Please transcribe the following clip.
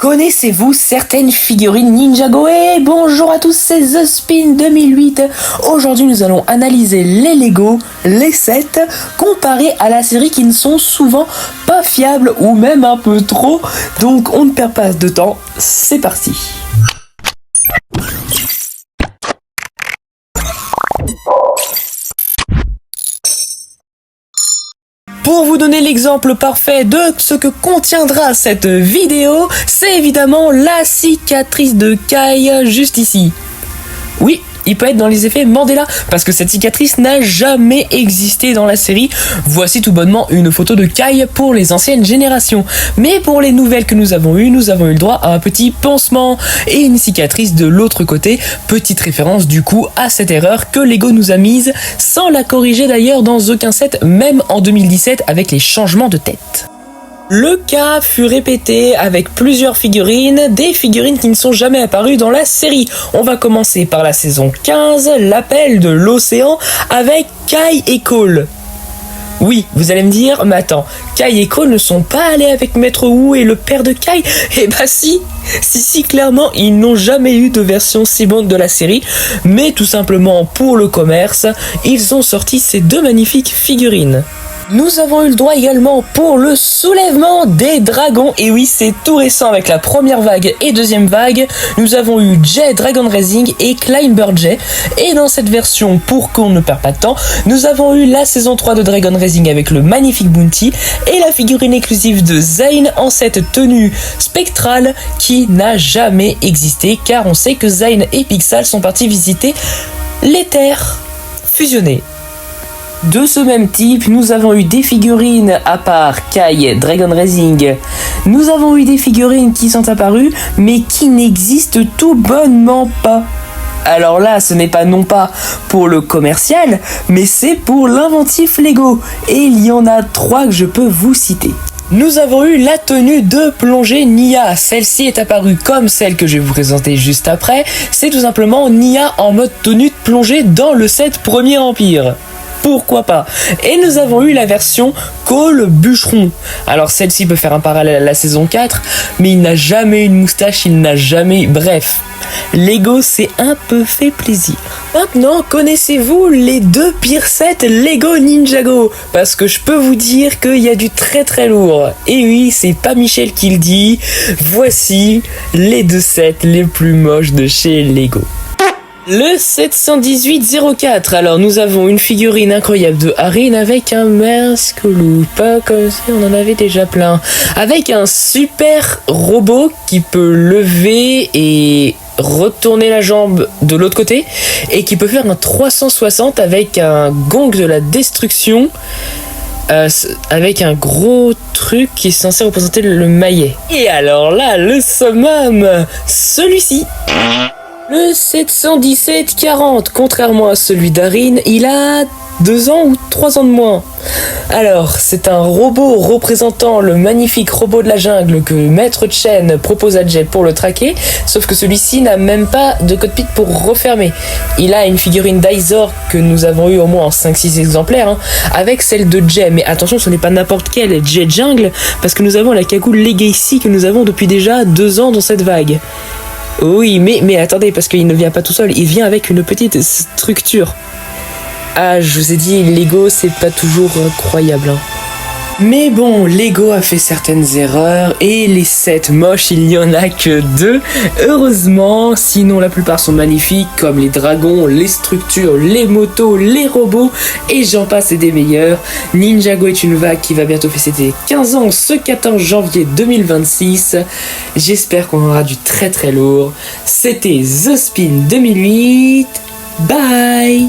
Connaissez-vous certaines figurines Ninjago? Et bonjour à tous, c'est The Spin 2008. Aujourd'hui, nous allons analyser les Lego, les sets, comparés à la série qui ne sont souvent pas fiables ou même un peu trop. Donc, on ne perd pas de temps, c'est parti. Pour vous donner l'exemple parfait de ce que contiendra cette vidéo, c'est évidemment la cicatrice de Kai juste ici. Oui, il peut être dans les effets Mandela, parce que cette cicatrice n'a jamais existé dans la série. Voici tout bonnement une photo de Kai pour les anciennes générations. Mais pour les nouvelles que nous avons eu le droit à un petit pansement et une cicatrice de l'autre côté. Petite référence du coup à cette erreur que Lego nous a mise, sans la corriger d'ailleurs dans aucun set, même en 2017 avec les changements de tête. Le cas fut répété avec plusieurs figurines, des figurines qui ne sont jamais apparues dans la série. On va commencer par la saison 15, l'appel de l'océan, avec Kai et Cole. Oui, vous allez me dire, mais attends, Kai et Cole ne sont pas allés avec Maître Wu et le père de Kai? Eh bah si, clairement, ils n'ont jamais eu de version si bonne de la série, mais tout simplement pour le commerce, ils ont sorti ces deux magnifiques figurines. Nous avons eu le droit également pour le soulèvement des dragons, et oui, c'est tout récent avec la première vague et deuxième vague. Nous avons eu Jay Dragon Racing et Climber Jay, et dans cette version, pour qu'on ne perd pas de temps, nous avons eu la saison 3 de Dragon Racing avec le magnifique Bounty, et la figurine exclusive de Zane en cette tenue spectrale qui n'a jamais existé, car on sait que Zane et Pixel sont partis visiter les terres fusionnées. De ce même type, nous avons eu des figurines à part Kai Dragon Racing. Nous avons eu des figurines qui sont apparues, mais qui n'existent tout bonnement pas. Alors là, ce n'est pas non pas pour le commercial, mais c'est pour l'inventif Lego. Et il y en a 3 que je peux vous citer. Nous avons eu la tenue de plongée Nya. Celle-ci est apparue comme celle que je vais vous présenter juste après. C'est tout simplement Nya en mode tenue de plongée dans le set Premier Empire. Pourquoi pas? Et nous avons eu la version Cole Bûcheron. Alors celle-ci peut faire un parallèle à la saison 4, mais il n'a jamais eu une moustache, il n'a jamais... Bref, Lego s'est un peu fait plaisir. Maintenant, connaissez-vous les deux pires sets Lego Ninjago? Parce que je peux vous dire qu'il y a du très très lourd. Et oui, c'est pas Michel qui le dit. Voici les deux sets les plus moches de chez Lego. Le 718-04, alors nous avons une figurine incroyable de Harin avec un masque loup, pas comme si on en avait déjà plein, avec un super robot qui peut lever et retourner la jambe de l'autre côté et qui peut faire un 360 avec un gong de la destruction, avec un gros truc qui est censé représenter le maillet. Et alors là, le summum, celui-ci. Le 717-40, contrairement à celui d'Harin, il a 2 ans ou 3 ans de moins. Alors, c'est un robot représentant le magnifique robot de la jungle que Maître Chen propose à Jay pour le traquer, sauf que celui-ci n'a même pas de cockpit pour refermer. Il a une figurine d'Izor que nous avons eu au moins en 5-6 exemplaires, avec celle de Jay, mais attention, ce n'est pas n'importe quel Jay Jungle, parce que nous avons la cagoule Legacy que nous avons depuis déjà 2 ans dans cette vague. Oui, mais attendez, parce qu'il ne vient pas tout seul, il vient avec une petite structure. Ah, je vous ai dit, Lego, c'est pas toujours incroyable. Mais bon, Lego a fait certaines erreurs, et les sets moches, il n'y en a que 2. Heureusement, sinon la plupart sont magnifiques, comme les dragons, les structures, les motos, les robots, et j'en passe et des meilleurs. Ninjago est une vague qui va bientôt fêter ses 15 ans ce 14 janvier 2026. J'espère qu'on aura du très très lourd. C'était The Spin 2008. Bye!